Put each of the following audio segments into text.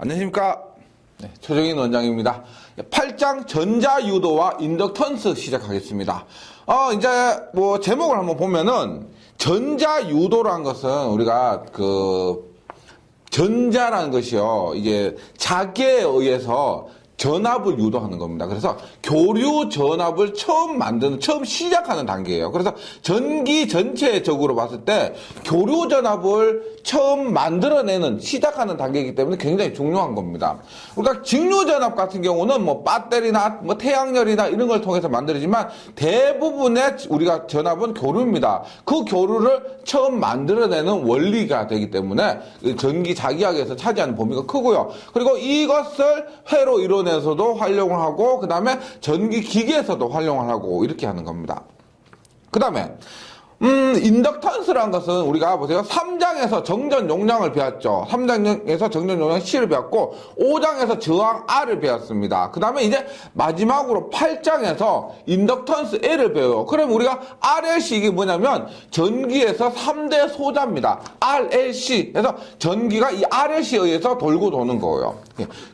안녕하십니까. 네, 최종인 원장입니다. 8장 전자유도와 인덕턴스 시작하겠습니다. 이제 제목을 한번 보면은 전자유도라는 것은 우리가 전자라는 것이요. 이게 자기에 의해서 전압을 유도하는 겁니다. 그래서 교류 전압을 처음 시작하는 단계예요. 그래서 전기 전체적으로 봤을 때 교류 전압을 처음 만들어내는, 시작하는 단계이기 때문에 굉장히 중요한 겁니다. 그러니까 직류 전압 같은 경우는 배터리나 태양열이나 이런 걸 통해서 만들어지만 대부분의 우리가 전압은 교류입니다. 그 교류를 처음 만들어내는 원리가 되기 때문에 전기 자기학에서 차지하는 범위가 크고요. 그리고 이것을 회로 이론에서도 활용을 하고, 그 다음에 전기 기기에서도 활용을 하고, 이렇게 하는 겁니다. 그 다음에 인덕턴스라는 것은 우리가 보세요. 3장에서 정전 용량을 배웠죠. 3장에서 정전 용량 C를 배웠고 5장에서 저항 R을 배웠습니다. 그 다음에 이제 마지막으로 8장에서 인덕턴스 L을 배워요. 그럼 우리가 RLC 이게 뭐냐면 전기에서 3대 소자입니다. RLC. 그래서 전기가 이 RLC에 의해서 돌고 도는 거예요.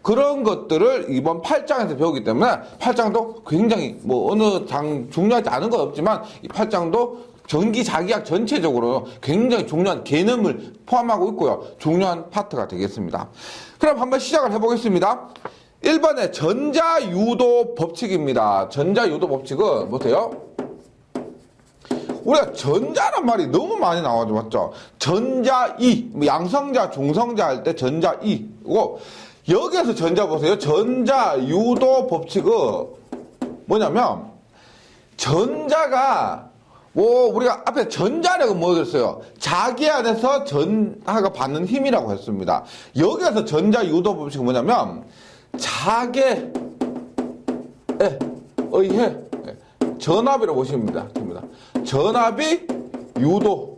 그런 것들을 이번 8장에서 배우기 때문에 8장도 굉장히 어느 장 중요하지 않은 건 없지만 이 8장도 전기 자기학 전체적으로 굉장히 중요한 개념을 포함하고 있고요. 중요한 파트가 되겠습니다. 그럼 한번 시작을 해보겠습니다. 1번에 전자유도 법칙입니다. 전자유도 법칙은 보세요. 우리가 전자란 말이 너무 많이 나와죠. 맞죠? 전자이, 양성자, 중성자 할 때 전자이고, 여기에서 전자 보세요. 전자유도 법칙은 뭐냐면 전자가 우리가 앞에 전자력은 뭐였어요? 자기 안에서 전하가 받는 힘이라고 했습니다. 여기에서 전자유도 법칙은 뭐냐면 자기에 의해 전압이라고 보시면 됩니다. 전압이 유도.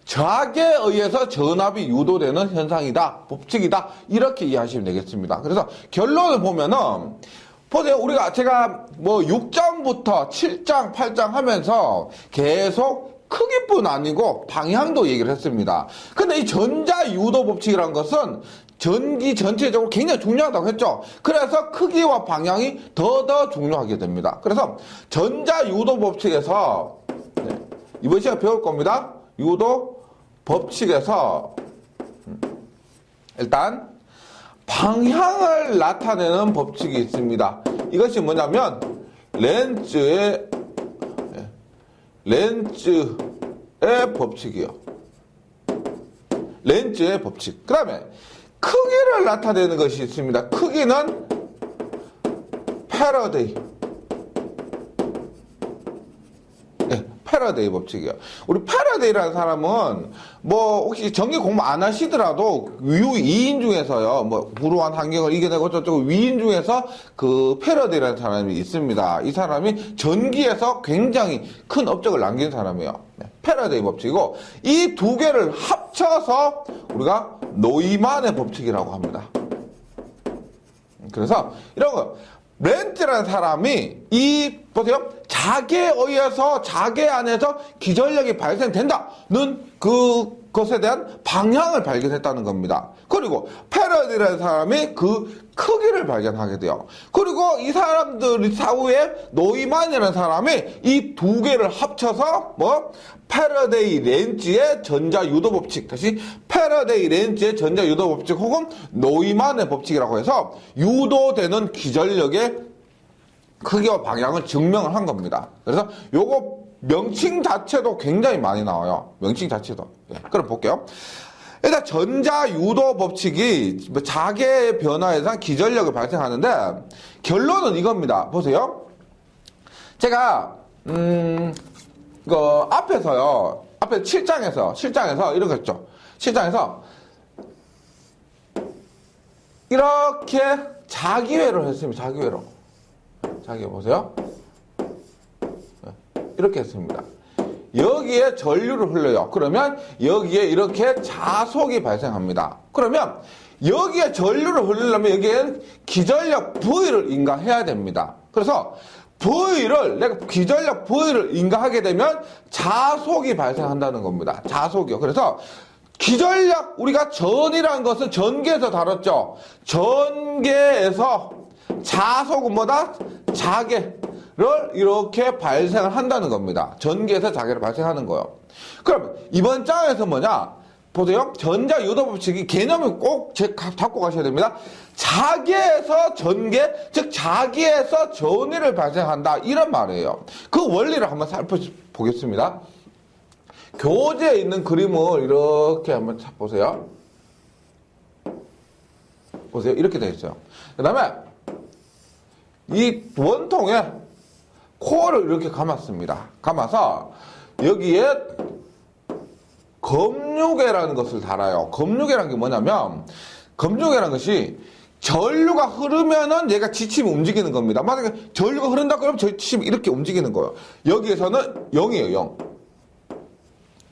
자기에 의해서 전압이 유도되는 현상이다. 법칙이다. 이렇게 이해하시면 되겠습니다. 그래서 결론을 보면은 보세요. 제가 6장부터 7장, 8장 하면서 계속 크기뿐 아니고 방향도 얘기를 했습니다. 근데 이 전자유도 법칙이라는 것은 전기 전체적으로 굉장히 중요하다고 했죠. 그래서 크기와 방향이 더 중요하게 됩니다. 그래서 전자유도 법칙에서 이번 시간에 배울 겁니다. 유도 법칙에서 일단 방향을 나타내는 법칙이 있습니다. 이것이 뭐냐면 렌즈의 법칙이요. 렌즈의 법칙. 그 다음에 크기를 나타내는 것이 있습니다. 크기는 패러데이. 패러데이 법칙이요. 우리 패러데이라는 사람은 혹시 전기 공부 안 하시더라도 위인 중에서요, 불우한 환경을 이겨내고 저쪽 위인 중에서 그 패러데이라는 사람이 있습니다. 이 사람이 전기에서 굉장히 큰 업적을 남긴 사람이에요. 패러데이 법칙이고, 이 두 개를 합쳐서 우리가 노이만의 법칙이라고 합니다. 그래서 이런 거. 렌즈라는 사람이 보세요. 자기에 의해서 자기 안에서 기전력이 발생된다는 그것에 대한 방향을 발견했다는 겁니다. 그리고 패러디라는 사람이 그 크기를 발견하게 돼요. 그리고 이 사람들 사후에 노이만이라는 사람이 이 두 개를 합쳐서 패러데이 렌즈의 전자유도 법칙, 다시 패러데이 렌즈의 전자유도 법칙 혹은 노이만의 법칙이라고 해서 유도되는 기전력의 크기와 방향을 증명을 한 겁니다. 그래서 요거 명칭 자체도 굉장히 많이 나와요. 명칭 자체도. 그럼 볼게요. 일단 전자유도 법칙이 자기의 변화에서 기전력을 발생하는데 결론은 이겁니다. 보세요. 제가 앞에서요. 앞에 7장에서 이런 거 했죠. 7장에서 이렇게 자기회로 했습니다. 자기회 보세요. 이렇게 했습니다. 여기에 전류를 흘려요. 그러면 여기에 이렇게 자속이 발생합니다. 그러면 여기에 전류를 흘리려면 여기에는 기전력 V를 인가해야 됩니다. 그래서 내가 기전력 V를 인가하게 되면 자속이 발생한다는 겁니다. 자속이요. 그래서 기전력, 우리가 전이라는 것은 전기에서 다뤘죠. 전기에서 자속은 뭐다? 자계를 이렇게 발생을 한다는 겁니다. 전기에서 자계를 발생하는 거예요. 그럼 이번 장에서 뭐냐? 보세요. 전자유도 법칙이 개념을 꼭 잡고 가셔야 됩니다. 자기에서 전개, 즉 자기에서 전위를 발생한다. 이런 말이에요. 그 원리를 한번 살펴보겠습니다. 교재에 있는 그림을 이렇게 한번 보세요. 보세요. 이렇게 되어 있어요. 그 다음에 이 원통에 코어를 이렇게 감았습니다. 감아서 여기에 검유계라는 것을 달아요. 검유계라는 게 뭐냐면, 검유계라는 것이 전류가 흐르면은 얘가 지침이 움직이는 겁니다. 만약에 전류가 흐른다 그러면 저 지침이 이렇게 움직이는 거예요. 여기에서는 0이에요, 0.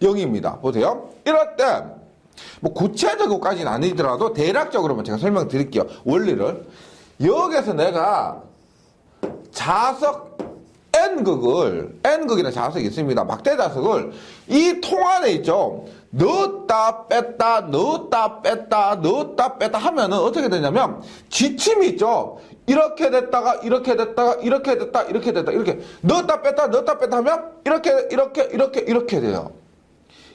0입니다. 보세요. 이럴 때, 뭐 구체적으로까지는 아니더라도 대략적으로만 제가 설명드릴게요. 원리를. 여기에서 내가 자석 N극이나 자석이 있습니다. 막대 자석을 이 통 안에 있죠. 넣었다 뺐다 넣었다 뺐다 넣었다 뺐다 하면은 어떻게 되냐면 지침이 있죠. 이렇게 됐다가 이렇게 됐다가 이렇게 됐다 이렇게 됐다 이렇게 넣었다 뺐다 하면 이렇게 돼요.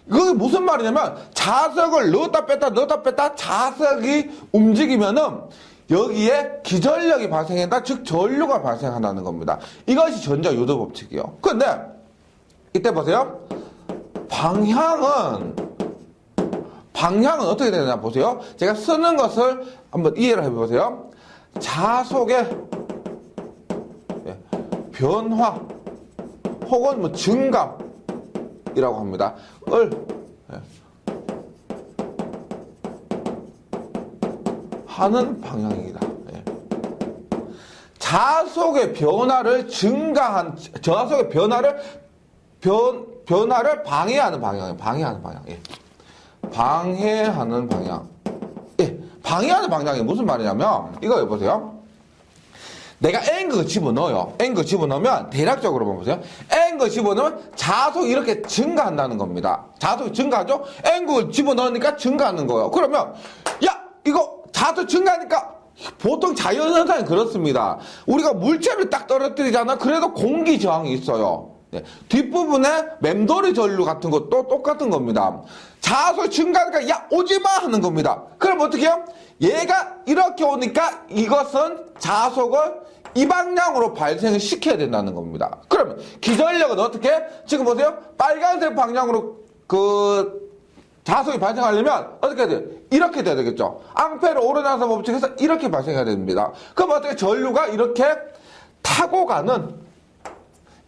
그게 무슨 말이냐면 자석을 넣었다 뺐다 자석이 움직이면은 여기에 기전력이 발생한다. 즉 전류가 발생한다는 겁니다. 이것이 전자유도 법칙이에요. 그런데 이때 보세요. 방향은 어떻게 되느냐 보세요. 제가 쓰는 것을 한번 이해를 해보세요. 자속의 변화 혹은 뭐 증감이라고 합니다. 하는 방향이다. 자속의 변화를 자속의 변화를 방해하는 방향이에요. 방해하는 방향. 방해하는 방향. 방해하는 방향이 무슨 말이냐면, 이거 보세요. 내가 N극을 집어넣어요. N극 집어넣으면, 대략적으로 보세요. N극을 집어넣으면 자속이 이렇게 증가한다는 겁니다. 자속이 증가하죠? N극을 집어넣으니까 증가하는 거예요. 그러면, 이거 자속 증가하니까 보통 자연현상이 그렇습니다. 우리가 물체를 딱 떨어뜨리잖아. 그래도 공기 저항이 있어요. 뒷부분에 맴돌이 전류 같은 것도 똑같은 겁니다. 자속이 증가하니까 오지마 하는 겁니다. 그럼 어떻게 해요? 얘가 이렇게 오니까 이것은 자속을 이 방향으로 발생을 시켜야 된다는 겁니다. 그러면 기전력은 어떻게? 지금 보세요. 빨간색 방향으로 자속이 발생하려면 어떻게 해야 돼요? 이렇게 돼야 되겠죠. 앙페르 오르나서 법칙에서 이렇게 발생해야 됩니다. 그럼 어떻게 전류가 이렇게 타고 가는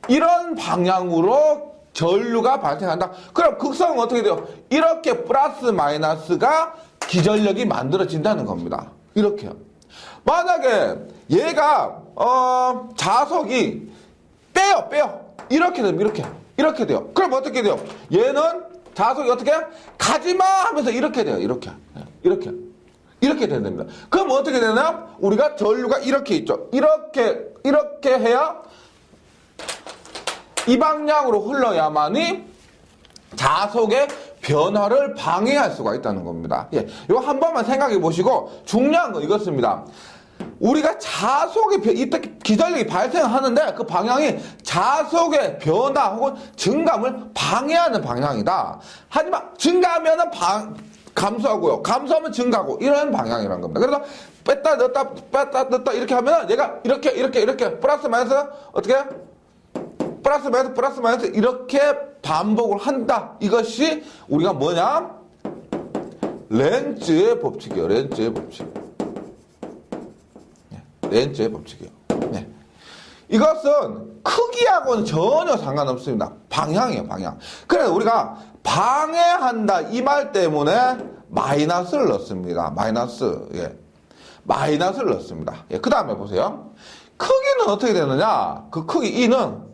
이런 방향으로 전류가 발생한다. 그럼 극성은 어떻게 돼요? 이렇게 플러스 마이너스가 기전력이 만들어진다는 겁니다. 이렇게요. 만약에 얘가 자석이 빼요. 이렇게 되면 이렇게 돼요. 그럼 어떻게 돼요? 얘는 자석이 어떻게 가지마 하면서 이렇게 돼요. 이렇게 된답니다. 그럼 어떻게 되나? 우리가 전류가 이렇게 있죠. 이렇게 해야 이 방향으로 흘러야만이 자속의 변화를 방해할 수가 있다는 겁니다. 이거 한 번만 생각해 보시고 중요한 건 이것입니다. 우리가 이때 기전력이 발생하는데 그 방향이 자속의 변화 혹은 증감을 방해하는 방향이다. 하지만 증가하면은 감소하고요. 감소하면 증가하고 이런 방향이라는 겁니다. 그래서 뺐다 넣었다 이렇게 하면 얘가 이렇게 플러스 마이너스 어떻게? 플러스 마이너스 이렇게 반복을 한다. 이것이 우리가 뭐냐? 렌즈의 법칙이에요. 렌즈의 법칙이에요. 이것은 크기하고는 전혀 상관없습니다. 방향이에요, 방향. 그래서 우리가 방해한다 이 말 때문에 마이너스를 넣습니다. 마이너스를 넣습니다. 그 다음에 보세요. 크기는 어떻게 되느냐? 그 크기 E는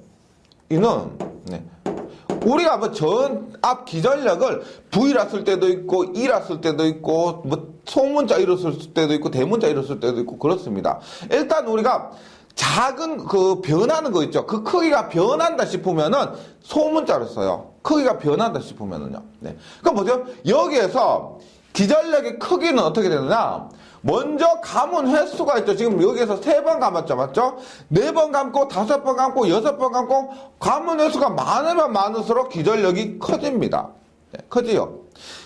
우리가 뭐 전압 기전력을 V라 쓸 때도 있고 E라 쓸 때도 있고 뭐 소문자 E로 쓸 때도 있고 대문자 E로 쓸 때도 있고 그렇습니다. 일단 우리가 작은 그 변하는 거 있죠. 그 크기가 변한다 싶으면은 소문자를 써요. 크기가 변한다 싶으면은요. 네. 그럼 보세요. 여기에서 기전력의 크기는 어떻게 되느냐? 먼저 감은 횟수가 있죠. 지금 여기에서 3번 감았죠. 맞죠? 4번 감고 5번 감고 6번 감고 감은 횟수가 많으면 많을수록 기전력이 커집니다. 네, 커지요.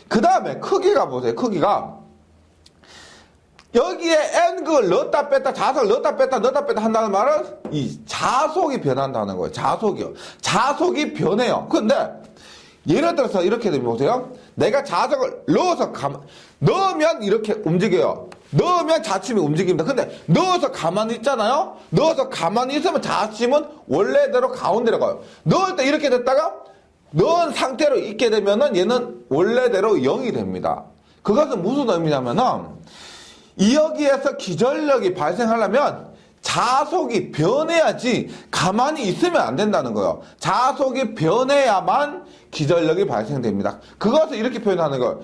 그 다음에 크기가 보세요. 크기가 여기에 n 그걸 넣었다 뺐다 자석을 넣었다 뺐다 한다는 말은 이 자속이 변한다는 거예요. 자속이요. 자속이 변해요. 근데 예를 들어서 이렇게 되면 보세요. 내가 자석을 넣어서 넣으면 이렇게 움직여요. 넣으면 자침이 움직입니다. 근데 넣어서 가만히 있잖아요. 넣어서 가만히 있으면 자침은 원래대로 가운데로 가요. 넣을 때 이렇게 됐다가 넣은 상태로 있게 되면은 얘는 원래대로 0이 됩니다. 그것은 무슨 의미냐면은 여기에서 기전력이 발생하려면 자속이 변해야지 가만히 있으면 안 된다는 거예요. 자속이 변해야만 기전력이 발생됩니다. 그것을 이렇게 표현하는 거예요.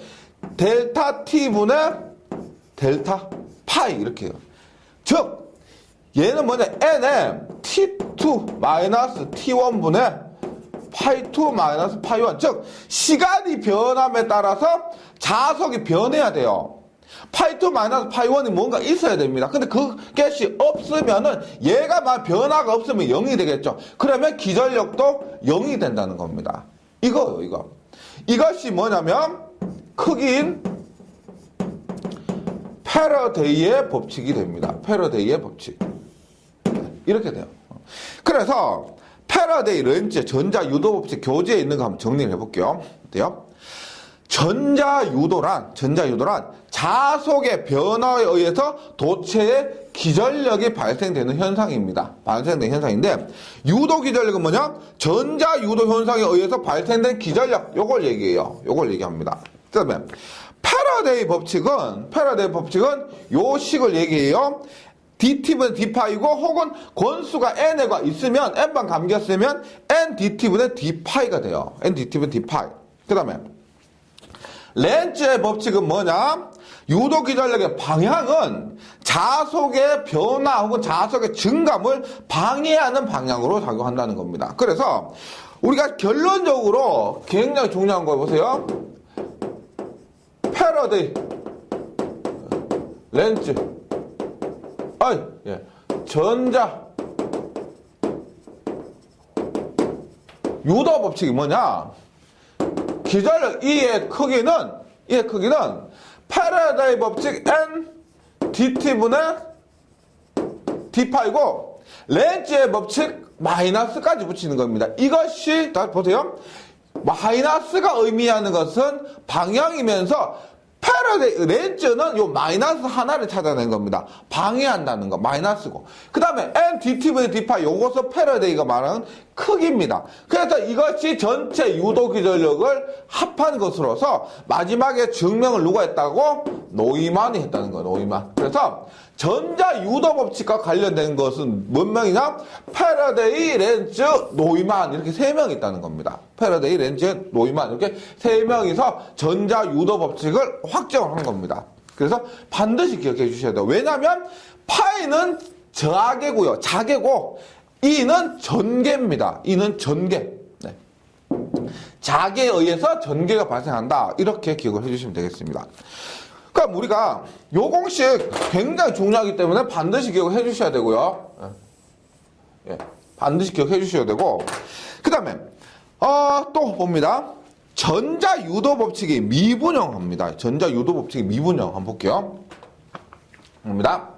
델타 T분의 델타 파이 이렇게 해요. 즉 얘는 뭐냐? n에 T2 마이너스 T1분의 파이2 마이너스 파이1 즉 시간이 변함에 따라서 자속이 변해야 돼요. 파이2 마이너스 파이1이 뭔가 있어야 됩니다. 근데 그 것이 없으면은 얘가 막 변화가 없으면 0이 되겠죠. 그러면 기전력도 0이 된다는 겁니다. 이거요, 이거. 이것이 뭐냐면 크기인 패러데이의 법칙이 됩니다. 패러데이의 법칙. 이렇게 돼요. 그래서 패러데이 렌즈 전자유도 법칙 교재에 있는 거 한번 정리를 해볼게요. 어때요? 전자유도란 자속의 변화에 의해서 도체의 기전력이 발생되는 현상입니다. 발생되는 현상인데 유도 기전력은 뭐냐? 전자유도 현상에 의해서 발생된 기전력 요걸 얘기해요. 요걸 얘기합니다. 그다음에 패러데이 법칙은 요 식을 얘기해요. dt분의 d파이고 혹은 권수가 n가 있으면 n만 감겼으면 n dt분의 d파이가 돼요. n dt분의 d파이. 그다음에 렌츠의 법칙은 뭐냐? 유도 기전력의 방향은 자속의 변화 혹은 자속의 증감을 방해하는 방향으로 작용한다는 겁니다. 그래서 우리가 결론적으로 굉장히 중요한 거 보세요. 패러데이, 렌츠, 전자 유도 법칙이 뭐냐? 기전력 E의 크기는 패러데이 법칙 N dt분의 d파이고 렌즈의 법칙 마이너스까지 붙이는 겁니다. 이것이 다시 보세요. 마이너스가 의미하는 것은 방향이면서 패러데이 렌즈는 요 마이너스 하나를 찾아낸 겁니다. 방해한다는 거 마이너스고 그 다음에 n dt분의 d파이 요것은 패러데이가 말하는 크기입니다. 그래서 이것이 전체 유도 기전력을 합한 것으로서 마지막에 증명을 누가 했다고? 노이만이 했다는 거예요. 노이만. 그래서 전자 유도 법칙과 관련된 것은 몇 명이냐? 패러데이, 렌즈, 노이만 이렇게 3명이 있다는 겁니다. 패러데이, 렌즈, 노이만 이렇게 3명이서 전자 유도 법칙을 확정을 한 겁니다. 그래서 반드시 기억해 주셔야 돼요. 왜냐하면 파이는 저하계고요. 자계고 E는 전개입니다. E는 전개. 네. 자계에 의해서 전개가 발생한다. 이렇게 기억을 해주시면 되겠습니다. 그러니까 우리가 요 공식 굉장히 중요하기 때문에 반드시 기억을 해주셔야 되고요. 반드시 기억해 주셔야 되고 그 다음에 또 봅니다. 전자유도 법칙이 미분형합니다. 전자유도 법칙이 미분형 한번 볼게요. 봅니다.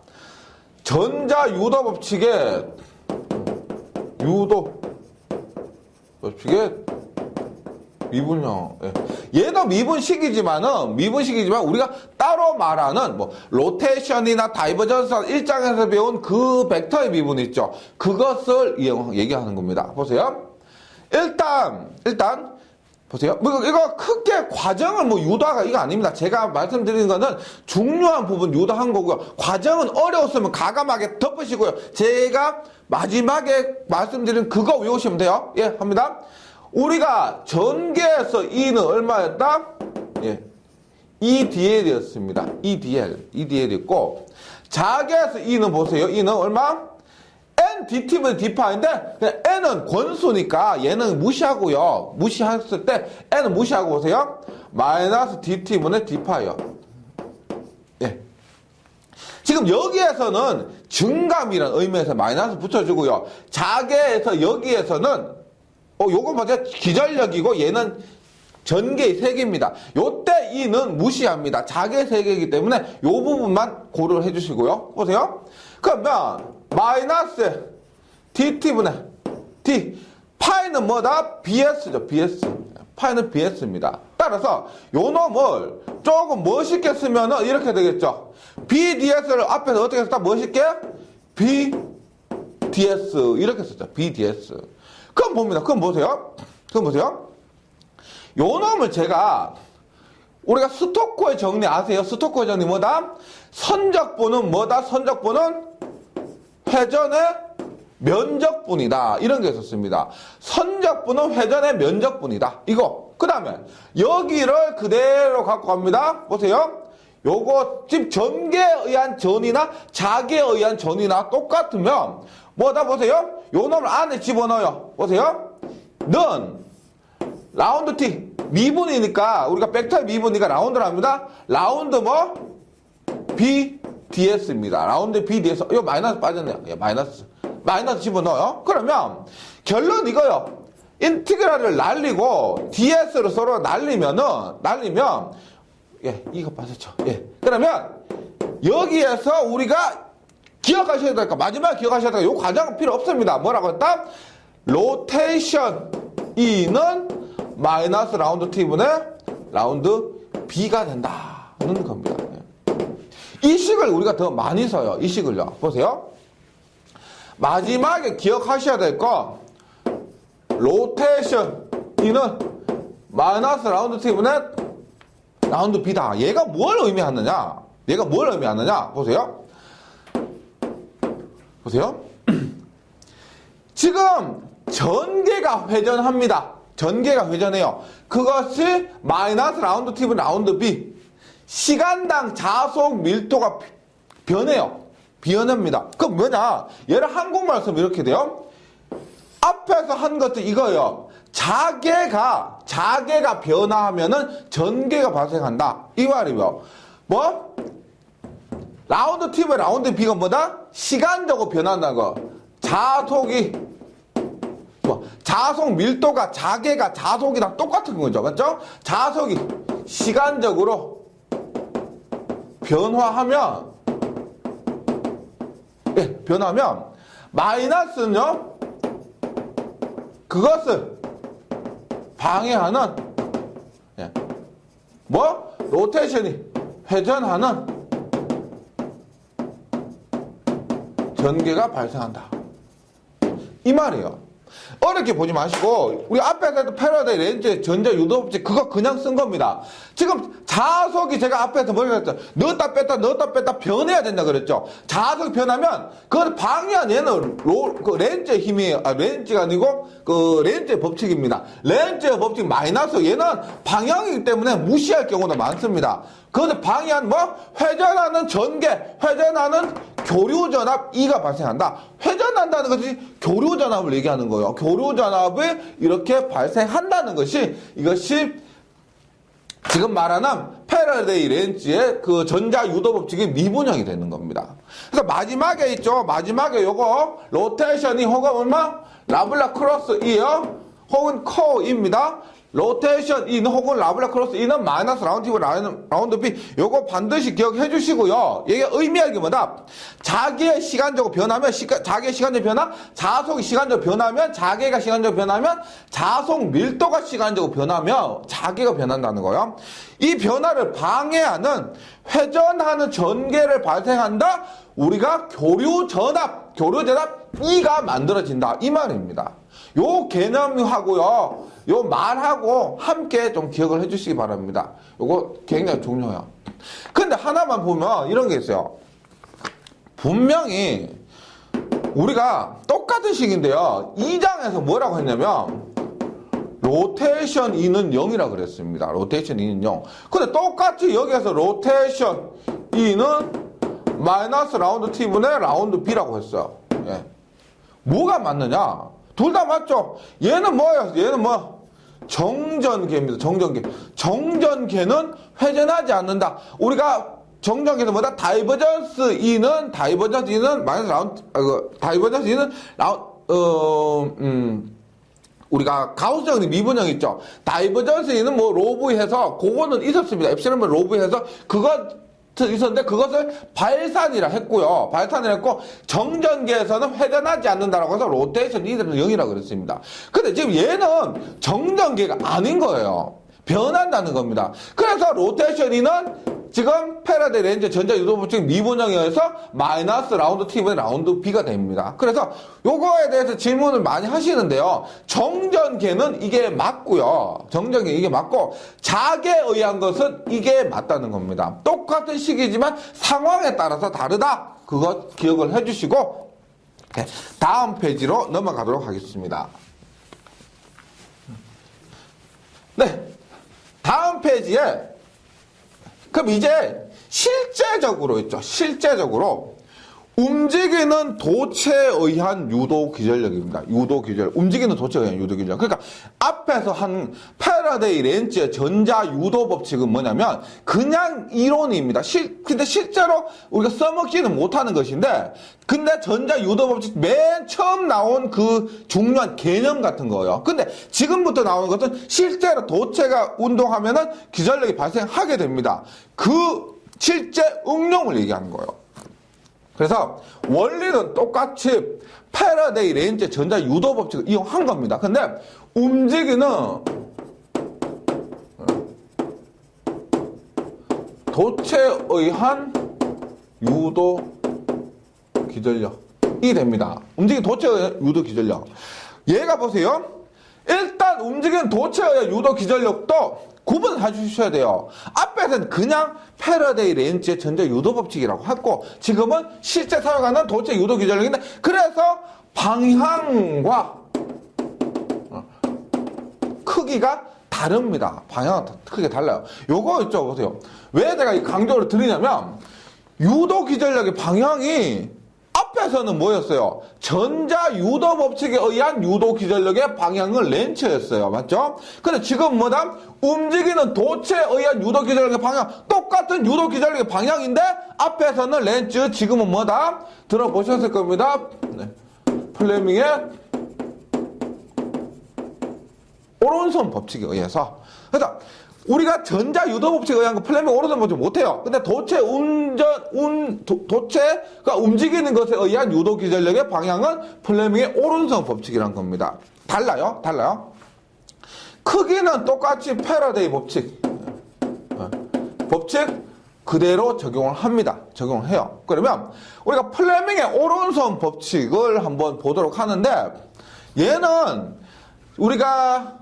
전자유도 법칙의 유도 법칙의 미분형. 얘도 미분식이지만 우리가 따로 말하는 뭐 로테이션이나 다이버전스 일장에서 배운 그 벡터의 미분 있죠. 그것을 얘기하는 겁니다. 보세요. 일단 보세요. 이거 크게 과정을 유도하가 이거 아닙니다. 제가 말씀드리는 거는 중요한 부분 유도한 거고요. 과정은 어려웠으면 가감하게 덮으시고요. 제가 마지막에 말씀드린 그거 외우시면 돼요. 예, 합니다. 우리가 전개에서 E는 얼마였다? 예. EDL이었습니다. EDL 있고, 자개에서 E는 보세요. E는 얼마? n dt분의 d파인데 그냥 n은 권수니까 얘는 무시하고요. 무시했을 때 n은 무시하고 보세요. 마이너스 dt분의 d파예요. 예. 지금 여기에서는 증감이라는 의미에서 마이너스 붙여주고요. 자계에서 여기에서는 요거 뭐죠? 기전력이고 얘는 전개의 세개입니다. 요때 이는 무시합니다. 자계 세개이기 때문에 요 부분만 고려를 해주시고요. 보세요. 그러면 마이너스 dt분의 d 파이는 뭐다? bs죠. bs. 파이는 bs입니다. 따라서 요 놈을 조금 멋있게 쓰면은 이렇게 되겠죠. bds를 앞에서 어떻게 썼다? 멋있게 bds 이렇게 썼죠. bds. 그럼 봅니다. 그럼 보세요. 요 놈을 제가 우리가 스토커의 정리 아세요? 스토커의 정리 뭐다? 선적분은 뭐다? 선적분은 회전의 면적분이다. 이런 게 있었습니다. 선적분은 회전의 면적분이다. 이거. 그 다음에 여기를 그대로 갖고 갑니다. 보세요. 요거 지금 전개에 의한 전이나 자개에 의한 전이나 똑같으면 뭐다? 보세요. 요 놈을 안에 집어넣어요. 보세요. 는 라운드 t 미분이니까 우리가 벡터의 미분이니까 라운드를 합니다. 라운드 뭐? bds입니다. 라운드 bds. 이거 마이너스 빠졌네요. 예, 마이너스 집어넣어요. 그러면 결론 이거요. 인티그랄을 날리고 ds를 서로 날리면 예, 이거 빠졌죠. 예. 그러면 여기에서 우리가 기억하셔야 될까? 마지막에 기억하셔야 될까? 요 과정은 필요 없습니다. 뭐라고 했다? 로테이션 E는 마이너스 라운드 T분의 라운드 B가 된다는 겁니다. 이 식을 우리가 더 많이 써요. 이 식을요. 보세요. 마지막에 기억하셔야 될 거 로테이션 E는 마이너스 라운드 T분의 라운드 B다. 얘가 뭘 의미하느냐? 보세요. 지금 전개가 회전합니다. 전개가 회전해요. 그것이 마이너스 라운드 T분 라운드 B. 시간당 자속 밀도가 변해요. 변합니다. 그럼 뭐냐? 얘를 한국말로 쓰면 이렇게 돼요. 앞에서 한 것도 이거예요. 자개가 변화하면은 전개가 발생한다. 이 말이요. 뭐? 라운드 T분 라운드 B가 뭐다? 시간적으로 변한다는 거. 자속 밀도가 자개가 자속이랑 똑같은 거죠. 맞죠? 자속이 시간적으로 변화하면 마이너스는요. 그것을 방해하는 로테이션이 회전하는 전개가 발생한다. 이 말이에요. 어렵게 보지 마시고 우리 앞에서 했던 패러다이 렌즈의 전자 유도 법칙 그거 그냥 쓴 겁니다. 지금 자속이 제가 앞에서 뭐라고 했죠? 넣었다 뺐다 변해야 된다 그랬죠. 자속이 변하면 그걸 방해한 얘는 렌즈의 힘이 렌즈가 아니고 그 렌즈의 법칙입니다. 렌즈의 법칙 마이너스 얘는 방향이기 때문에 무시할 경우도 많습니다. 그것을 방해한 회전하는 전개, 회전하는 교류전압 E가 발생한다. 회전한다는 것이 교류전압을 얘기하는 거예요. 교류전압이 이렇게 발생한다는 것이 이것이 지금 말하는 패러데이 렌즈의 그 전자 유도 법칙의 미분형이 되는 겁니다. 그래서 마지막에 있죠. 마지막에 요거 로테이션이 혹은 얼마? 라블라 크로스 E요. 혹은 코입니다. 로테이션 E는 혹은 라블라 크로스 E는 마이너스 라운드 T 라운드 B 요거 반드시 기억해 주시고요. 이게 의미하는 게 뭐다? 자기의 시간적으로 변하면 자기의 시간적 변화, 자속이 시간적으로 변하면 자기가 시간적으로 변하면 자속 밀도가 시간적으로 변하며 자기가 변한다는 거예요. 이 변화를 방해하는 회전하는 전개를 발생한다. 우리가 교류전압 E가 만들어진다. 이 말입니다. 요 개념하고요. 요 말하고 함께 좀 기억을 해주시기 바랍니다. 요거 굉장히 중요해요. 근데 하나만 보면 이런 게 있어요. 분명히 우리가 똑같은 식인데요. 2장에서 뭐라고 했냐면 로테이션 E는 0이라고 그랬습니다. 로테이션 E는 0. 근데 똑같이 여기에서 로테이션 E는 마이너스 라운드 T분의 라운드 B라고 했어요. 예. 뭐가 맞느냐? 둘 다 맞죠? 얘는 뭐예요? 얘는 뭐? 정전계입니다. 정전계. 정전계는 회전하지 않는다. 우리가 정전계는 뭐다? 다이버전스 E는 마이너스 라운드, 다이버전스 E는 우리가 가우스정리 미분형 있죠? 다이버전스 E는 뭐 로브 해서, 그거는 있었습니다. 엡실론 로브 해서, 있었는데 그것을 발산이라 했고요. 발산이라 했고, 정전계에서는 회전하지 않는다라고 해서 로테이션 E는 0이라고 그랬습니다. 근데 지금 얘는 정전계가 아닌 거예요. 변한다는 겁니다. 그래서 로테이션 E는 지금 패러데이 렌즈 전자유도법칙 미분형에서 마이너스 라운드 T분의 라운드 B가 됩니다. 그래서 요거에 대해서 질문을 많이 하시는데요. 정전계는 이게 맞고요. 정전계 이게 맞고, 작에 의한 것은 이게 맞다는 겁니다. 똑같은 식이지만 상황에 따라서 다르다. 그것 기억을 해주시고, 다음 페이지로 넘어가도록 하겠습니다. 네. 다음 페이지에 그럼 이제 실제적으로 있죠. 실제적으로 움직이는 도체에 의한 유도 기전력입니다. 유도 기전력. 움직이는 도체에 의한 유도 기전력. 그러니까 앞에서 한 패러데이 렌즈의 전자 유도 법칙은 뭐냐면 그냥 이론입니다. 근데 실제로 우리가 써먹지는 못하는 것인데, 근데 전자 유도 법칙 맨 처음 나온 그 중요한 개념 같은 거예요. 근데 지금부터 나오는 것은 실제로 도체가 운동하면은 기전력이 발생하게 됩니다. 그 실제 응용을 얘기하는 거예요. 그래서 원리는 똑같이 패러데이 렌즈 전자 유도 법칙을 이용한 겁니다. 근데 움직이는 도체에 의한 유도 기전력이 됩니다. 움직이는 도체에 의한 유도 기전력. 얘가 보세요. 일단 움직이는 도체에 의한 유도 기전력도 구분을 해주셔야 돼요. 앞에서는 그냥 패러데이 렌즈의 전자 유도 법칙이라고 했고, 지금은 실제 사용하는 도체 유도 기전력인데, 그래서 방향과 크기가 다릅니다. 방향은 크게 달라요. 요거 있죠, 보세요. 왜 내가 이 강조를 드리냐면, 유도 기전력의 방향이 앞에서는 뭐였어요? 전자 유도 법칙에 의한 유도 기전력의 방향은 렌즈였어요. 맞죠? 근데 지금 뭐다? 움직이는 도체에 의한 유도 기전력의 방향, 똑같은 유도 기전력의 방향인데 앞에서는 렌즈, 지금은 뭐다? 들어보셨을 겁니다. 네. 플레밍의 오른손 법칙에 의해서. 그래서 우리가 전자 유도 법칙에 의한 거 플레밍 오른손 법칙 못해요. 근데 도체가 움직이는 것에 의한 유도 기전력의 방향은 플레밍의 오른손 법칙이란 겁니다. 달라요? 달라요? 크기는 똑같이 패러데이 법칙 그대로 적용을 합니다. 적용을 해요. 그러면 우리가 플레밍의 오른손 법칙을 한번 보도록 하는데, 얘는 우리가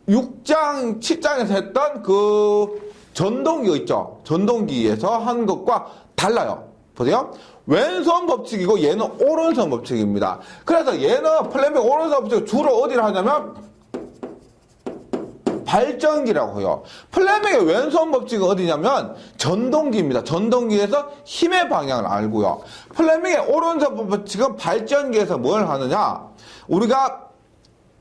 6장, 7장에서 했던 그 전동기 있죠? 전동기에서 한 것과 달라요. 보세요. 왼손 법칙이고 얘는 오른손 법칙입니다. 그래서 얘는 플레밍 오른손 법칙을 주로 어디를 하냐면 발전기라고 해요. 플레밍의 왼손 법칙은 어디냐면 전동기입니다. 전동기에서 힘의 방향을 알고요. 플레밍의 오른손 법칙은 발전기에서 뭘 하느냐? 우리가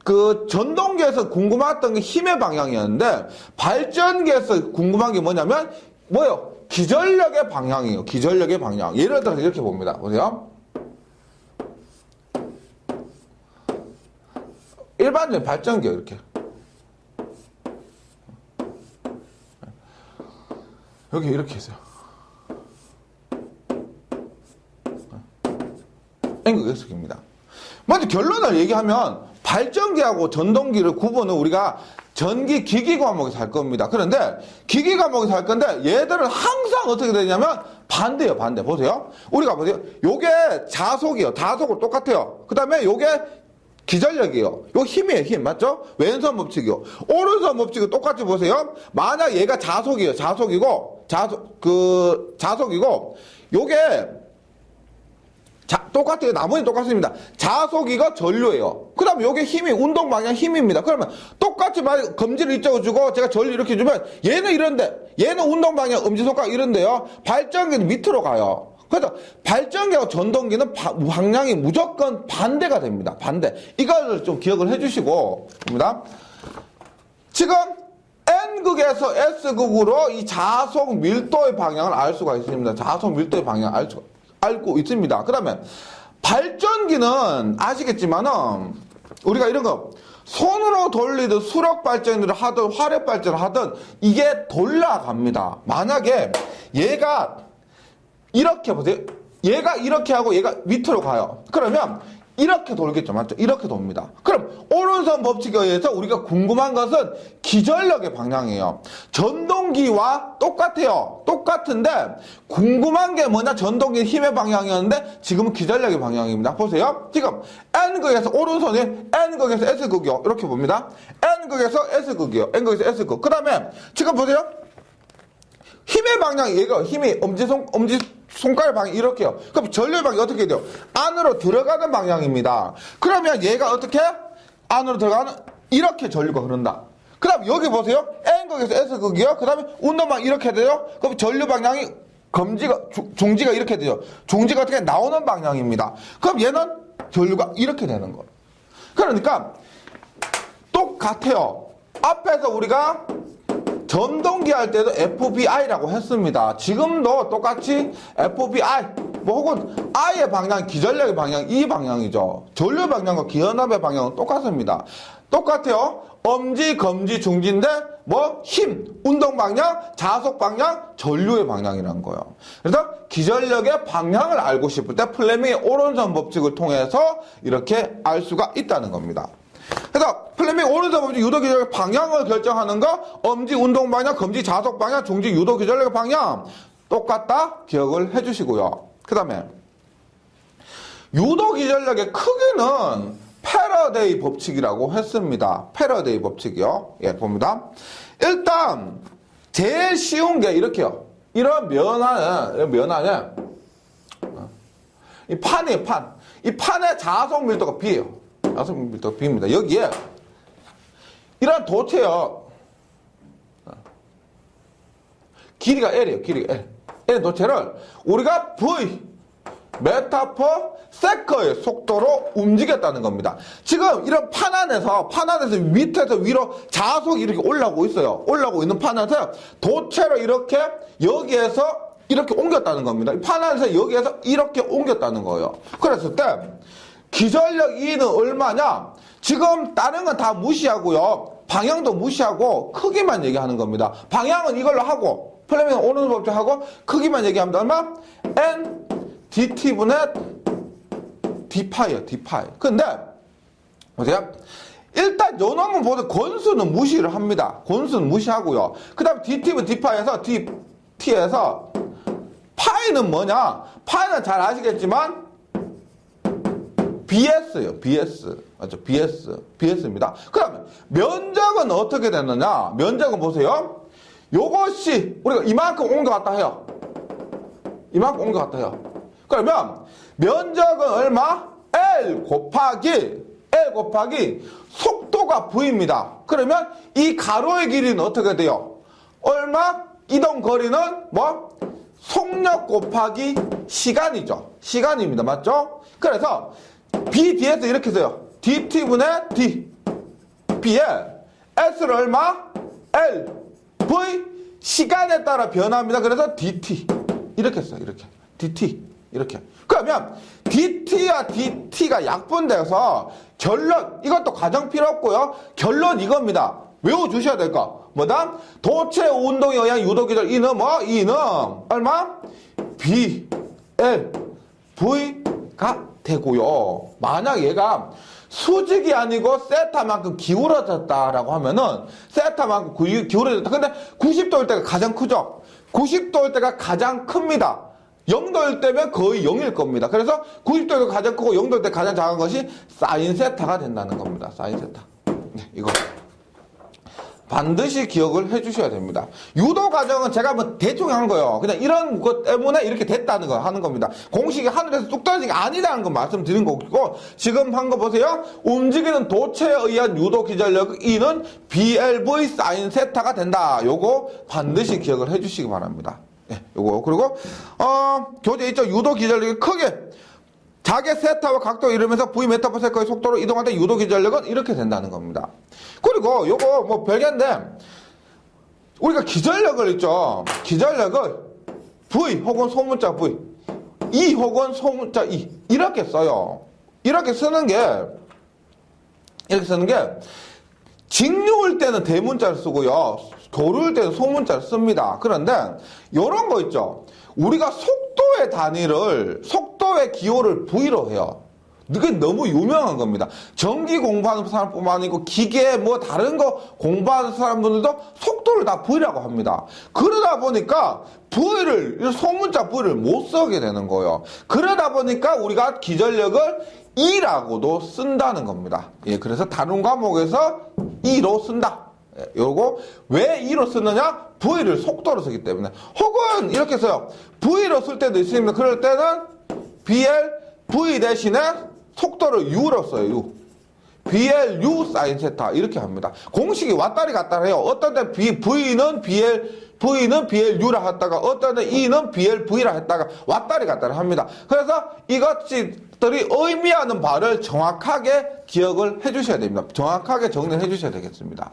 그 전동기에서 궁금했던 게 힘의 방향이었는데, 발전기에서 궁금한 게 뭐냐면 뭐요? 기전력의 방향이에요. 기전력의 방향. 예를 들어서 이렇게 봅니다. 보세요. 일반적인 발전기요. 이렇게 여기 이렇게 있어요. N극역속입니다. 먼저 결론을 얘기하면 발전기하고 전동기를 구분은 우리가 전기 기기 과목에서 할 겁니다. 그런데 기기 과목에서 할 건데 얘들은 항상 어떻게 되냐면 반대예요. 반대. 보세요. 우리가 보세요. 요게 자속이요. 자속으로 똑같아요. 그 다음에 요게 기전력이에요. 요 힘이에요. 힘. 맞죠? 왼손 법칙이요. 오른손 법칙은 똑같이 보세요. 만약 얘가 자속이에요. 자속이고 요게 똑같아요. 나머지 똑같습니다. 자속이가 전류예요. 그 다음에 요게 힘이, 운동 방향 힘입니다. 그러면 똑같이 검지를 이쪽으로 주고 제가 전류 이렇게 주면 얘는 이런데, 얘는 운동 방향 엄지손가락 이런데요. 발전기는 밑으로 가요. 그래서 발전기하고 전동기는 방향이 무조건 반대가 됩니다. 반대. 이걸 좀 기억을 해주시고, 봅니다. 지금 N극에서 S극으로 이 자속 밀도의 방향을 알 수가 있습니다. 자속 밀도의 방향을 알고 있습니다. 그러면 발전기는 아시겠지만은 우리가 이런 거 손으로 돌리든 수력 발전을 하든 화력 발전을 하든 이게 돌아갑니다. 만약에 얘가 이렇게 보세요. 얘가 이렇게 하고 얘가 밑으로 가요. 그러면 이렇게 돌겠죠. 맞죠? 이렇게 돕니다. 그럼 오른손 법칙에 의해서 우리가 궁금한 것은 기전력의 방향이에요. 전동기와 똑같아요. 똑같은데 궁금한 게 뭐냐? 전동기는 힘의 방향이었는데 지금은 기전력의 방향입니다. 보세요. 지금 N극에서 오른손이 N극에서 S극이요. 이렇게 봅니다. N극에서 S극이요. N극에서 S극. 그 다음에 지금 보세요. 힘의 방향이 얘가 힘이 엄지손가락 방향이 이렇게요. 그럼 전류의 방향이 어떻게 돼요? 안으로 들어가는 방향입니다. 그러면 얘가 어떻게? 안으로 들어가는, 이렇게 전류가 흐른다. 그 다음 여기 보세요. N극에서 S극이요. 그 다음에 운동방 이렇게 돼요. 그럼 전류 방향이 종지가 이렇게 돼요. 종지가 어떻게 나오는 방향입니다. 그럼 얘는 전류가 이렇게 되는 거예요. 그러니까 똑같아요. 앞에서 우리가 전동기 할 때도 FBI라고 했습니다. 지금도 똑같이 FBI, 혹은 I의 방향, 기전력의 방향, 이 방향이죠. 전류 방향과 기연압의 방향은 똑같습니다. 똑같아요. 엄지, 검지, 중지인데, 힘, 운동 방향, 자속 방향, 전류의 방향이라는 거예요. 그래서 기전력의 방향을 알고 싶을 때 플레밍의 오른손 법칙을 통해서 이렇게 알 수가 있다는 겁니다. 그래서 플레밍 오른손 법칙 유도 기전력의 방향을 결정하는 거 엄지 운동 방향, 검지 자속 방향, 중지 유도 기전력의 방향 똑같다 기억을 해주시고요. 그 다음에 유도 기전력의 크기는 패러데이 법칙이라고 했습니다. 패러데이 법칙이요. 예, 봅니다. 일단 제일 쉬운 게 이렇게요. 이런 면 안에 이 판이에요. 판. 이 판의 자속 밀도가 B예요. 자속 밀도가 B입니다. 여기에 이런 도체요. 길이가 L이에요. 길이가 L. L 도체를 우리가 V 메타퍼 세커의 속도로 움직였다는 겁니다. 지금 이런 판 안에서 밑에서 위로 자속이 이렇게 올라오고 있어요. 올라오고 있는 판 안에서 도체를 이렇게 여기에서 이렇게 옮겼다는 겁니다. 판 안에서 여기에서 이렇게 옮겼다는 거예요. 그랬을 때 기전력 E는 얼마냐? 지금 다른 건 다 무시하고요. 방향도 무시하고 크기만 얘기하는 겁니다. 방향은 이걸로 하고 플레밍 오른손 법칙하고 크기만 얘기합니다. 얼마? N dt분의 d파예요. d파이. 근데 보세요. 일단 요 놈은 보세요. 권수는 무시를 합니다. 권수는 무시하고요. 그 다음에 dt분 d파에서 dt에서 파이는 뭐냐? 파이는 잘 아시겠지만 BS예요. BS. 맞죠? BS입니다. 그러면 면적은 어떻게 되느냐? 면적은 보세요. 요것이 우리가 이만큼 옮겨갔다 해요. 이만큼 옮겨갔다 해요. 그러면 면적은 얼마? L 곱하기 속도가 V입니다. 그러면 이 가로의 길이는 어떻게 돼요? 얼마? 이동 거리는 속력 곱하기 시간이죠. 시간입니다. 맞죠? 그래서 BDS 이렇게 써요. DT분의 D. B에 S를 얼마? L. V. 시간에 따라 변합니다. 그래서 DT. 이렇게 써요. 이렇게. DT. 이렇게. 그러면 DT와 DT가 약분돼서 결론, 이것도 과정 필요 없고요. 결론 이겁니다. 외워주셔야 될 거. 뭐다? 도체 운동에 의한 유도기절 E는 E는 얼마? B, L, V가 되고요. 만약 얘가 수직이 아니고 세타만큼 기울어졌다라고 하면은 세타만큼 기울어졌다. 근데 90도일 때가 가장 크죠? 90도일 때가 가장 큽니다. 0도일 때면 거의 0일 겁니다. 그래서 90도가 가장 크고 0도일 때 가장 작은 것이 사인 세타가 된다는 겁니다. 사인 세타. 네, 이거 반드시 기억을 해주셔야 됩니다. 유도 과정은 제가 대충 한 거예요. 그냥 이런 것 때문에 이렇게 됐다는 거 하는 겁니다. 공식이 하늘에서 뚝 떨어진 게 아니라는 거 말씀드린 거고, 지금 한 거 보세요. 움직이는 도체에 의한 유도 기전력 E는 BLV 사인 세타가 된다. 요거 반드시 기억을 해주시기 바랍니다. 예, 요거. 그리고, 교재 있죠? 유도 기전력이 크게 자개 세타와 각도 이루면서 V 메타퍼 세컨의 속도로 이동할 때 유도 기전력은 이렇게 된다는 겁니다. 그리고 요거 뭐 별개인데, 우리가 기전력을 있죠? 기전력을 V 혹은 소문자 V, E 혹은 소문자 E, 이렇게 써요. 이렇게 쓰는 게, 직류일 때는 대문자를 쓰고요. 교류일 때는 소문자를 씁니다. 그런데 이런 거 있죠. 우리가 속도의 단위를, 속도의 기호를 V로 해요. 이게 너무 유명한 겁니다. 전기 공부하는 사람뿐만 아니고 기계 뭐 다른 거 공부하는 사람들도 속도를 다 V라고 합니다. 그러다 보니까 V를, 소문자 V를 못 쓰게 되는 거예요. 그러다 보니까 우리가 기전력을 E라고도 쓴다는 겁니다. 예, 그래서 다른 과목에서 E로 쓴다. 예, 요거 왜 E로 쓰느냐? V를 속도로 쓰기 때문에. 혹은 이렇게 써요. V로 쓸 때도 있습니다. 그럴 때는 BL, V 대신에 속도를 U로 써요. U. BL, U 사인 세타 이렇게 합니다. 공식이 왔다리 갔다리 해요. 어떤 때 V는 BL, U라 했다가 어떤 때 E는 BL, V라 했다가 왔다리 갔다리 합니다. 그래서 이것들이 의미하는 바를 정확하게 기억을 해주셔야 됩니다. 정확하게 정리를 해주셔야 되겠습니다.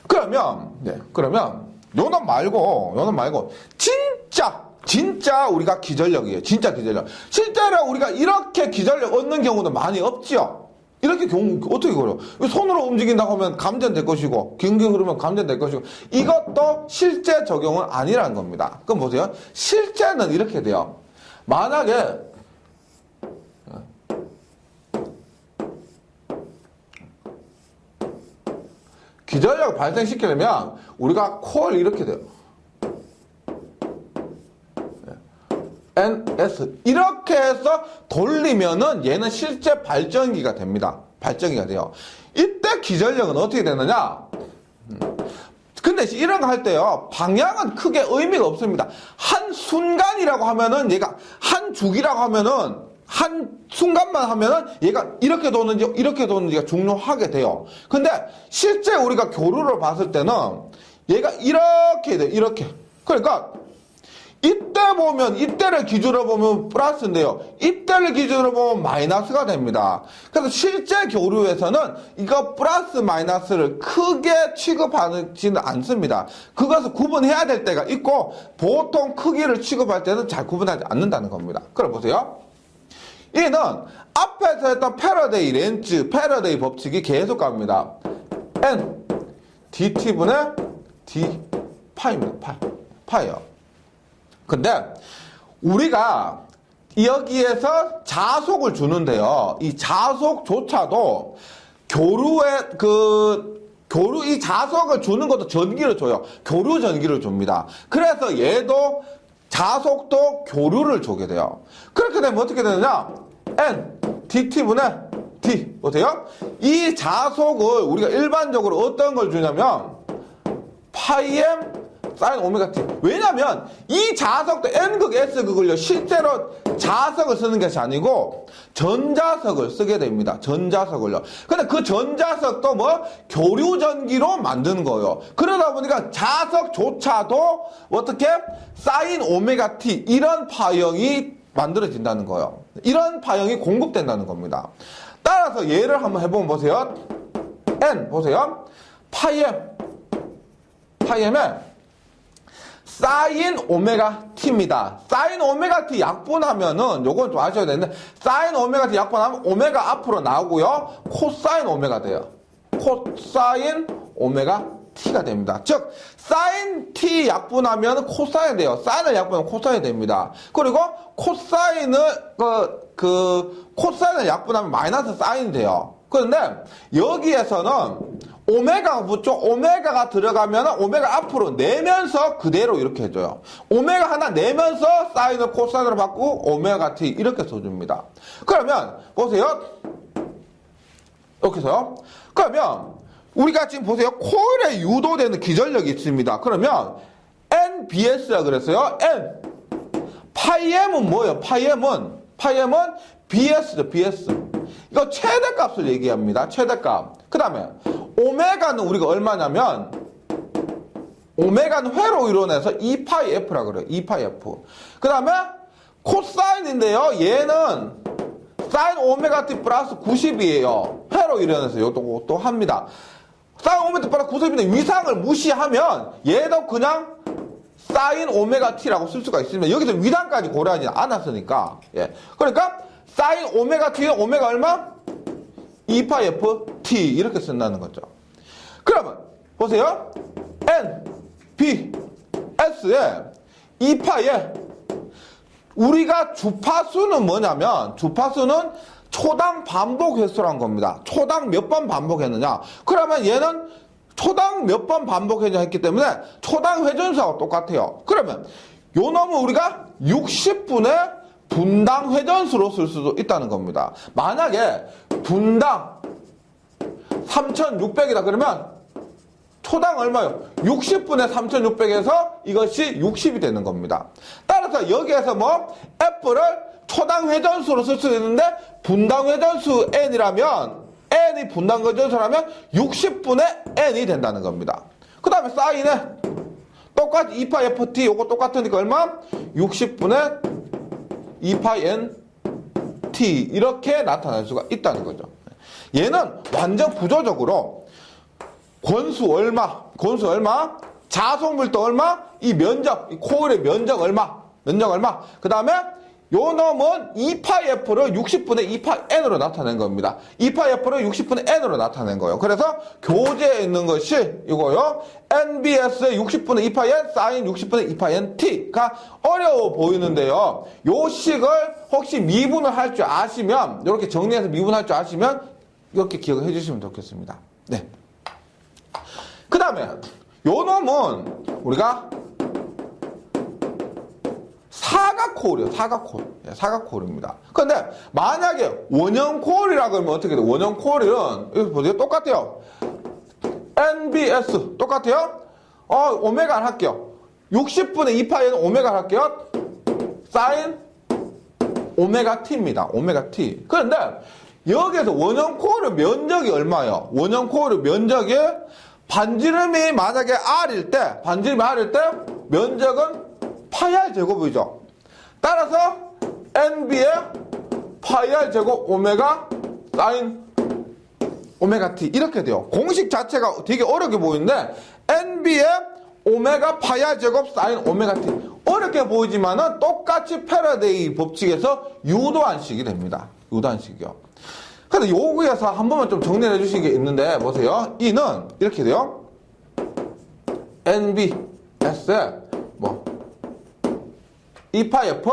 그러면 요놈 말고 진짜 우리가 기전력이에요. 진짜 기전력. 실제로 우리가 이렇게 기전력 얻는 경우도 많이 없지요. 이렇게 경우 어떻게 그래요? 손으로 움직인다고 하면 감전될 것이고 경기 흐르면 감전될 것이고 이것도 실제 적용은 아니라는 겁니다. 그럼 보세요. 실제는 이렇게 돼요. 만약에 기전력을 발생시키려면 우리가 콜 이렇게 돼요. NS 이렇게 해서 돌리면은 얘는 실제 발전기가 됩니다. 발전기가 돼요. 이때 기전력은 어떻게 되느냐? 근데 이런 거 할 때요, 방향은 크게 의미가 없습니다. 한 순간이라고 하면은 얘가 한 주기라고 하면은 한 순간만 하면은 얘가 이렇게 도는지가 중요하게 돼요. 근데 실제 우리가 교류를 봤을 때는 얘가 이렇게 돼요. 이렇게. 그러니까 이때를 기준으로 보면 플러스인데요. 이때를 기준으로 보면 마이너스가 됩니다. 그래서 실제 교류에서는 이거 플러스 마이너스를 크게 취급하지는 않습니다. 그것을 구분해야 될 때가 있고 보통 크기를 취급할 때는 잘 구분하지 않는다는 겁니다. 그럼 보세요. 얘는 앞에서 했던 패러데이 렌즈, 패러데이 법칙이 계속 갑니다. N dt분의 d 파입니다. 파예요. 근데 우리가 여기에서 자속을 주는데요. 이 자속조차도 이 자속을 주는 것도 전기를 줘요. 교류 전기를 줍니다. 그래서 얘도 자속도 교류를 주게 돼요. 그렇게 되면 어떻게 되느냐? N dt분의 d. 보세요. 이 자속을 우리가 일반적으로 어떤 걸 주냐면 파이m 사인 오메가 t. 왜냐면 이 자석도 n극 s극을요 실제로 자석을 쓰는 것이 아니고 전자석을 쓰게 됩니다. 전자석을요. 근데 그 전자석도 뭐 교류 전기로 만드는 거예요. 그러다 보니까 자석조차도 어떻게 사인 오메가 t 이런 파형이 만들어진다는 거예요. 이런 파형이 공급된다는 겁니다. 따라서 예를 한번 해보면 보세요. n 보세요. 파이m에 사인 오메가 t입니다. 사인 오메가 t 약분하면은 요건 좀 아셔야 되는데 사인 오메가 t 약분하면 오메가 앞으로 나오고요. 코사인 오메가 돼요. 코사인 오메가 t가 됩니다. 즉 사인 t 약분하면 코사인 돼요. 사인을 약분하면 코사인 됩니다. 그리고 코사인을 코사인을 약분하면 마이너스 사인이 돼요. 그런데 여기에서는 오메가가 붙죠. 오메가가 들어가면 오메가 앞으로 내면서 그대로 이렇게 해줘요. 오메가 하나 내면서 사인을 코사인으로 바꾸고 오메가 t 이렇게 써줍니다. 그러면 보세요. 이렇게 해서요. 그러면 우리가 지금 보세요. 코일에 유도되는 기전력이 있습니다. 그러면 NBS라 그랬어요. N 파이m은 뭐예요? 파이m은 BS죠. BS. 이거 최대값을 얘기합니다. 최대값. 그 다음에 오메가는 우리가 얼마냐면 오메가는 회로 이루어내서 2파이 F라고 그래요. 2파이 F. 그 다음에 코사인인데요. 얘는 사인 오메가 t 플러스 90이에요. 회로 이루어내서 이것도 합니다. 사인 오메가 t 플러스 90인데 위상을 무시하면 얘도 그냥 사인 오메가 t라고 쓸 수가 있습니다. 여기서 위상까지 고려하지 않았으니까. 예. 그러니까 사인 오메가 t는 오메가 얼마? 2파이 F t 이렇게 쓴다는 거죠. 그러면 보세요. N, B, S에 2파에 우리가 주파수는 뭐냐면 주파수는 초당 반복 횟수란 겁니다. 초당 몇 번 반복했느냐. 그러면 얘는 초당 몇 번 반복했냐 했기 때문에 초당 회전수하고 똑같아요. 그러면 요 놈은 우리가 60분의 분당 회전수로 쓸 수도 있다는 겁니다. 만약에 분당 3600이다 그러면 초당 얼마요? 60분의 3600에서 이것이 60이 되는 겁니다. 따라서 여기에서 뭐 F를 초당 회전수로 쓸 수 있는데 분당 회전수 N이라면 N이 분당 회전수라면 60분의 N이 된다는 겁니다. 그 다음에 사인에 똑같이 2파이 FT 요거 똑같으니까 얼마? 60분의 2파이 NT 이렇게 나타날 수가 있다는 거죠. 얘는 완전 구조적으로 권수 얼마, 자속밀도 얼마, 이 면적, 이 코일의 면적 얼마, 그 다음에 요 놈은 2파이 F를 60분의 2파이 N으로 나타낸 겁니다. 2파이 F를 60분의 N으로 나타낸 거예요. 그래서 교재에 있는 것이 이거요. NBS의 60분의 2파이 N, 사인 60분의 2파이 NT가 어려워 보이는데요. 요 식을 혹시 미분을 할 줄 아시면, 이렇게 정리해서 미분할 줄 아시면 이렇게 기억을 해주시면 좋겠습니다. 네. 그 다음에 요 놈은 우리가 사각코일이에요. 사각코일입니다. 그런데 만약에 원형코일이라고 하면 어떻게 돼요? 원형코일은 여기 보세요. 똑같아요. NBS 똑같아요. 오메가를 할게요. 60분의 2파이는 오메가를 할게요. 사인 오메가 t입니다. 오메가 t. 그런데 여기에서 원형코일의 면적이 얼마예요? 원형코일의 면적이 반지름이 만약에 R일 때 면적은 파이 R 제곱이죠. 따라서 NB의 파이 R 제곱 오메가 사인 오메가 t 이렇게 돼요. 공식 자체가 되게 어렵게 보이는데 NB의 오메가 파이 R 제곱 사인 오메가 t 어렵게 보이지만은 똑같이 패러데이 법칙에서 유도한 식이 됩니다. 유도한 식이요. 근데 여기에서 한 번만 좀 정리를 해주신 게 있는데 보세요. E는 이렇게 돼요. NBS에 뭐 2파이 F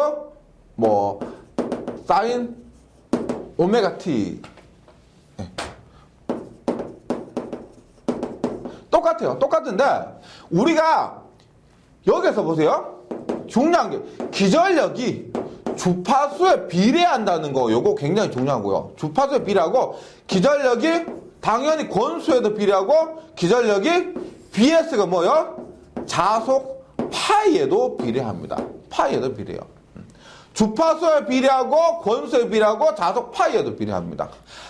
뭐 사인 오메가 t 똑같아요. 똑같은데 우리가 여기서 보세요. 중요한 게 기전력이 주파수에 비례한다는 거 요거 굉장히 중요하고요. 주파수에 비례하고 기전력이 당연히 권수에도 비례하고 기전력이 BS가 뭐요? 자속 파이에도 비례합니다. 파이에도 비례해요. 주파수에 비례하고 권수에 비례하고 자속 파이에도 비례합니다.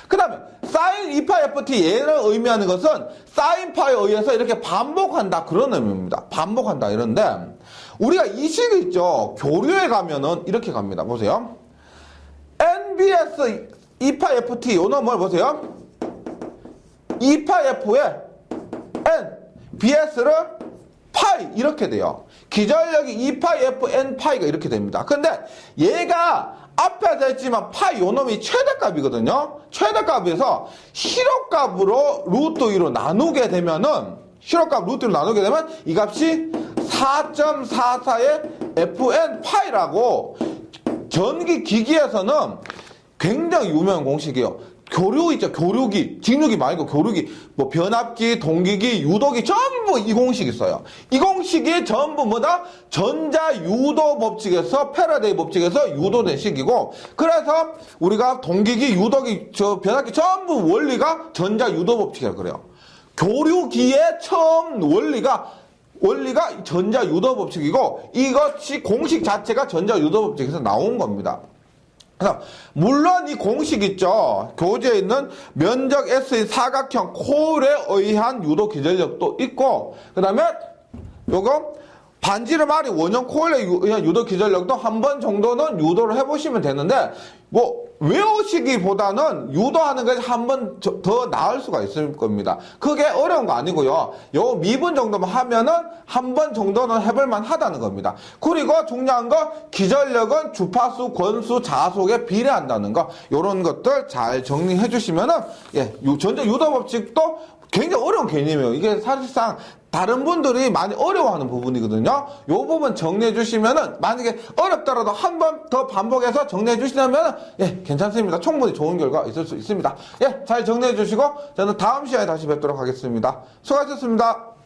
그 다음에 사인 2파이 FT 얘를 의미하는 것은 사인 파이에 의해서 이렇게 반복한다 그런 의미입니다. 반복한다 이런데 우리가 이 식이 있죠. 교류에 가면은 이렇게 갑니다. 보세요. NBS 2파이 FT 요는 뭘 보세요. 2파이 F에 N BS를 파이 이렇게 돼요. 기전력이 2파이 F N 파이가 이렇게 됩니다. 근데 얘가 앞에서 했지만 파이 요놈이 최대값이거든요. 최대값에서 실효값으로 루트 2로 나누게 되면은 실효값 루트 2로 나누게 되면 이 값이 4.44의 FN 파이라고 전기 기기에서는 굉장히 유명한 공식이에요. 교류 있죠. 교류기, 직류기 말고 교류기, 뭐 변압기, 동기기, 유도기 전부 이 공식이 있어요. 이 공식이 전부 뭐다? 전자 유도 법칙에서 패러데이 법칙에서 유도된 식이고, 그래서 우리가 동기기, 유도기, 변압기 전부 원리가 전자 유도 법칙이라고 그래요. 교류기의 처음 원리가 전자 유도 법칙이고 이것이 공식 자체가 전자 유도 법칙에서 나온 겁니다. 그래서 물론 이 공식 있죠. 교재에 있는 면적 S의 사각형 코일에 의한 유도 기전력도 있고 그 다음에 요거 반지름알이 원형 코일의 유도 기전력도 한 번 정도는 유도를 해보시면 되는데, 뭐 외우시기보다는 유도하는 것이 한 번 더 나을 수가 있을 겁니다. 그게 어려운 거 아니고요. 요 미분 정도만 하면은 한 번 정도는 해볼만 하다는 겁니다. 그리고 중요한 거, 기전력은 주파수, 권수, 자속에 비례한다는 거, 요런 것들 잘 정리해 주시면은, 예, 전자 유도 법칙도 굉장히 어려운 개념이에요. 이게 사실상 다른 분들이 많이 어려워하는 부분이거든요. 이 부분 정리해 주시면은, 만약에 어렵더라도 한 번 더 반복해서 정리해 주시면은, 예, 괜찮습니다. 충분히 좋은 결과 있을 수 있습니다. 예, 잘 정리해 주시고 저는 다음 시간에 다시 뵙도록 하겠습니다. 수고하셨습니다.